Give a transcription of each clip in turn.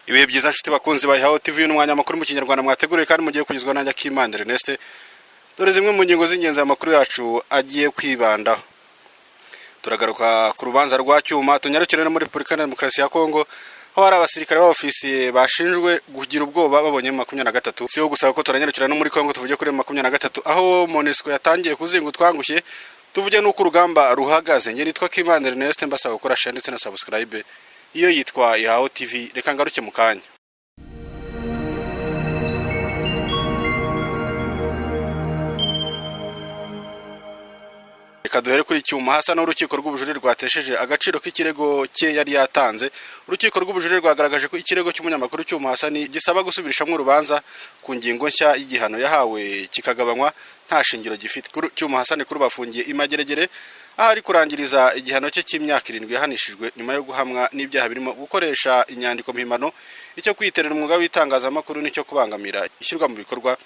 Ibihe byiza nshuti bakunzi bayihaho TV n'umwanya makuru mu kinyarwanda mwateguriye kandi mugiye kugizwa na Nyakimana Ernest. Dore zimwe mu ngingo z'ingenzi amakuru yacu agiye kwibandaho. Turagaruka ku rubanza rwa Cyuma tunyarukire no muri Repubulika ya Demokarasi ya Kongo, aho hari abasirikare b'ofisiye bashinjwe kugira ubwoba babonye 23. Siho gusa ko turanyarukira no muri Kongo tuvuge kuri 23 aho MONUSCO yatangiye kuzinga utwangushye. Tuvuge nuko urugamba ruhagaze. Nge nitwa Kimana Ernest, mbasaba gukora share ndetse na subscribe. Iyo yitwa Ihaho TV. Reka ngaruke mu kanya. Reka duhere kuri Cyuma hasa n'urukiko rw'ubujurire rwatesheje agaciro k'ikirego cye yari yatanze. Urukiko rw'ubujurire rwagaragaje ko ikirego cy'umunyamakuru Cyuma Hasani gisaba gusubirishamo urubanza ku ngingo nshya y'igihano yahawe kikagabanywa nta shingiro gifite. Cyuma Hasani kuri bafungiye imageregere aho ari kurangiriza igihano cye cy'imyaka 7 yahanishijwe nyuma yo guhamwa n'ibyaha birimo gukoresha inyandiko mpimbano, icyo kwiterera umwuga w'itangazamakuru n'icyo kubangamira ishyirwa mu bikorwa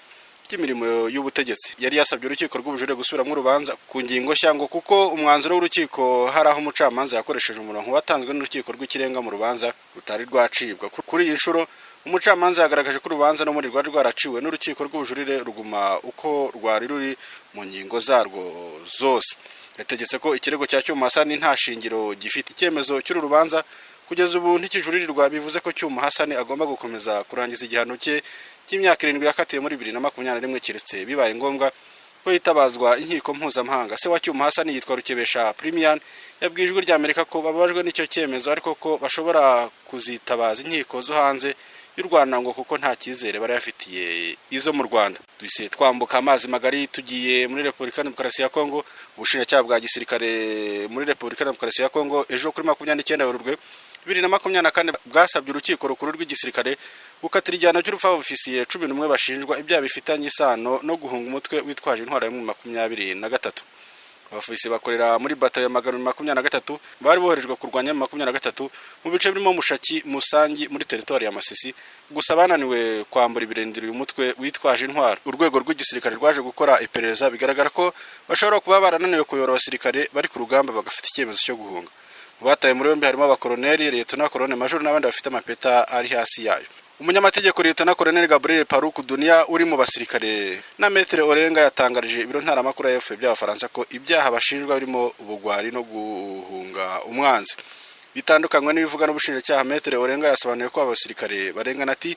cy'imirimo y'ubutegetsi. Yari yasabye urukiko rw'ubujurire gusubiramo urubanza ku ngingo shango kuko umwanzuro w'urukiko hari aho umucamanza yakoresheje umurongo watanzwe n'urukiko rw'ikirenga mu rubanza rutari rwacibwa. Kuri iyi nshuro umucamanza yagaragaje ko urubanza no muri rwari rwaraciwe n'urukiko rw'ubujurire ruguma uko rwari ruri mu ngingo zarwo zose. Yategetse ko ikirego cya Cyuma Hasani nta shingiro gifite. Icyemezo cy'uru rubanza kugeza ubu ntikijuririrwa, bivuze ko Cyuma Hasani agomba gukomeza kurangiza igihano cye cy'imyaka 7 yakatiwe muri 2021 keretse bibaye ngombwa ko yitabazwa inkiko mpuzamahanga. Se wa Cyuma Hasani yitwa Rukebesha Premian yabwiye Ijwi ry'Amerika ko bababajwe n'icyo cyemezo, ariko ko bashobora kuzitabaza inkiko zo hanze y'u Rwanda ngo kuko nta cyizere bari yafitiye izo mu Rwanda. Duise twambuka amazi magari tugiye muri Repubulika ya Demokarasi ya Kongo. Ubushinjacyaha bwa gisirikare muri Repubulika ya Demokarasi ya Kongo ejo kuri 29 Werurwe 2024 bwasabye urukiko rukuru rw'igisirikare gukatira igihano cy'urupfu ofisiye 11 bashinjwa ibyaha bifitanye isano no guhunga umutwe witwaje intwaro ya 23. Abafisi bakorera muri batayo ya 23 bari boherejwe kurwanya 23 mu bice birimo Mushaki, Musangi muri territoire ya Masisi, gusa bananiwe kwambura ibirindiro uyu mutwe witwaje intwaro. Urwego rw'igisirikare rwaje gukora iperereza bigaragara ko bashobora kuba barananiwe kuyobora abasirikare bari ku rugamba bagafite icyemezo cyo guhunga. Bataye muri yombi harimo abakoloneli, Lieutenant Colonel Major n'abandi bafite amapeta ari hasi yayo. Umunyamategeko Lieutenant Colonel Gabriel Paruku Dunia uri mu basirikare na Maître Orenga yatangarije ibiro ntaramakuru ya FP by'Abafaransa ko ibyaha bashinjwa birimo ubugwari no guhunga umwanzi bitandukanywe n'ibivuga n'ubushinjacyaha. Maître Orenga yasobanuye ko abasirikare barengana ati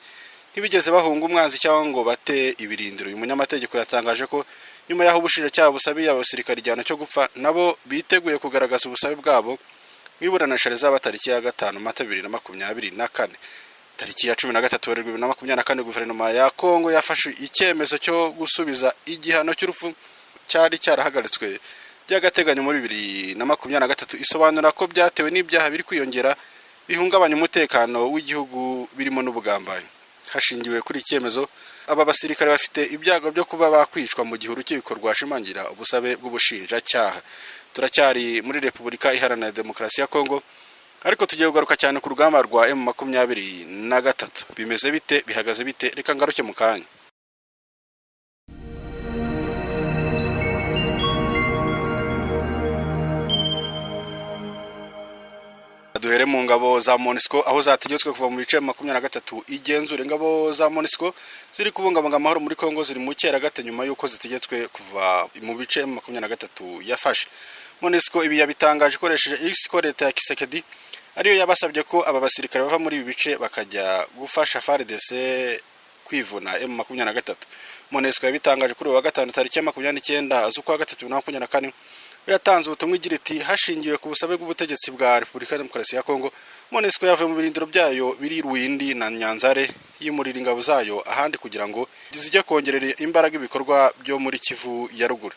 ntibigeze bahunga umwanzi cyangwa ngo bate ibirindiro. Uyu munyamategeko yatangaje ko nyuma yaho ubushinjacyaha busabiye abasirikare igihano cyo gupfa, nabo biteguye kugaragaza ubusabe bwabo mwiburanisha rizaba tariki ya 5 Mata 2024. Tariki ya 13 Werurwe 2024 guverinoma ya Kongo yafashe icyemezo cyo gusubiza igihano cy'urupfu cyari cyarahagaritswe by'agateganyo muri 2023. Isobanura ko byatewe n'ibyaha biri kwiyongera bihungabanya umutekano w'igihugu birimo n'ubugambanyi. Hashingiwe kuri icyemezo, aba basirikare bafite ibyago byo kuba bakwicwa mu gihe urukiko rwashimangira ubusabe bw'ubushinjacyaha. Turacyari muri Repubulika Iharanira Demokarasi ya Kongo, ariko tugiye kugaruka cyane ku rugamba rwa M23. Bimeze bite, bihagaze bite? Reka ngaruke mu kanya. Duhere mu ngabo za MONUSCO aho zategetswe kuva mu bice 23 igenzura. Ingabo za MONUSCO ziri kubungabunga amahoro muri Kongo ziri mu cyeragate nyuma yuko zitegetswe kuva mu bice 23 yafashe. MONUSCO ibi yabitangaje ikoresheje X ko leta ya Kisekedi ariyo yabasabye ko aba basirikare bava muri ibi bice bakajya gufasha FARDC kwivuna M23. MONUSCO yabitangaje kuri wa gatanu tariki ya 29 z'ukwa 3 2024 yatanze ubutumwa igira iti hashingiwe ku busabe bw'ubutegetsi bwa Repubulika ya Demokarasi ya Kongo, MONUSCO yavuye mu birindiro byayo biri Ruindi na Nyanzare yimurira ingabo zayo ahandi kugira ngo zijye kongerera imbaraga ibikorwa byo muri Kivu ya ruguru.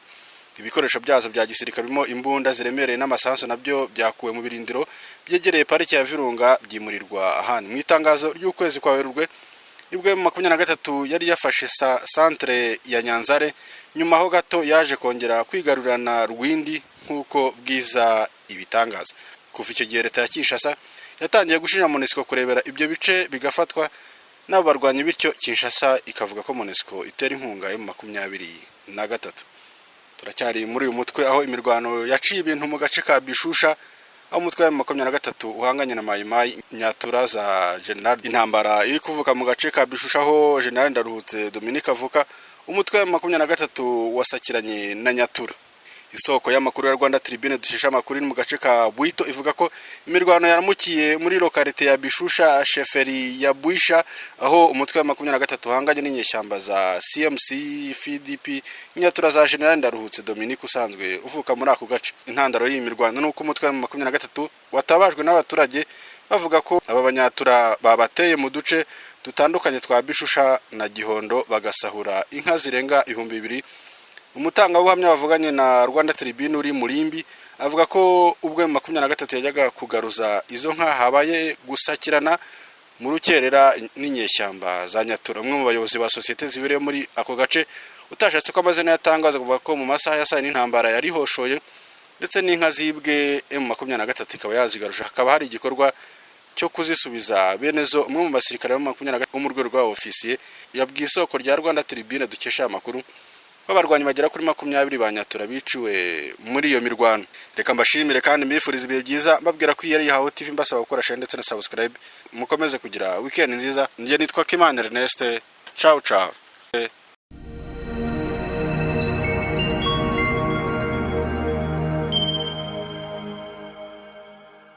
Ibikoresho byazo bya gisirikare birimo imbunda ziremereye n'amasanso nabyo byakuwe mu birindiro byegereye pariki ya Virunga byimurirwa ahandi. Mu itangazo ry'ukwezi kwa Werurwe ibwe mu 23 yari yafashe centre ya Nyanzare, nyuma ho gato yaje kongera kwigarurana Rwindi nkuko bwiza ibitangaza. Kuva icyo gihe leta ya Kinshasa yatangiye gushinja MONUSCO kurebera ibyo bice bigafatwa n'abarwanyi, bityo Kinshasa ikavuga ko MONUSCO itera inkunga M23. Turacyari muri uyu mutwe aho imirwano yaciye ibintu mu gace ka Bishusha aho umutwe wa 23 uhanganye na Mayimayi Nyatura za General intambara iri kuvuka mu gace ka Bishushaho General Ndaruhutse Dominique avuka umutwe wa 23 wasakiranye na Nyatura. Isoko y'amakuru ya Rwanda Tribune dushisha amakuru mu gace ka Bwito ivuga ko imirwano yaramukiye muri lokalite ya Bishusha sheferi ya Bwisha aho umutwe wa 23 hanganye n'inyeshyamba za CMC FDP Nyatura za General Ndaruhutse Dominique usanzwe uvuka muri ako gace. Intandaro y'imirwano nuko umutwe wa 23 watabajwe n'abaturage bavuga ko aba banyatura babateye mu duce dutandukanye twa Bishusha na Gihondo bagasahura inka zirenga 2000. Umutangabuhamya bavuganye na Rwanda Tribune uri Murimbi avuga ko ubwo 23 yajyaga kugaruza izo nka habaye gusakirana mu rukerera n'inyeshyamba za Nyatura. Umwe mu bayobozi ba societe zivire muri ako gace utashatse ko amazina yatangaza kuvuga ko mu masaha ya saa n'intambara yari hoshoye ndetse n'inka zibwe M23 ikaba yazigarusha hakaba hari igikorwa cyo kuzisubiza benezo. Umwe mu basirikare ba 23 mu rwego rwa ofisiye yabwiye isoko rya Rwanda Tribune dukesha amakuru babarwanya bagera kuri 20 ba Nyatura biciwe muri iyo mirwano. Reka mbashimire kandi mbifuriza ibihe byiza mbabwira ko yari yahawe TV mbasaba gukora share ndetse na subscribe mukomeze kugira weekend nziza. Ndiye nitwa Kimana Ernest. Ciao ciao.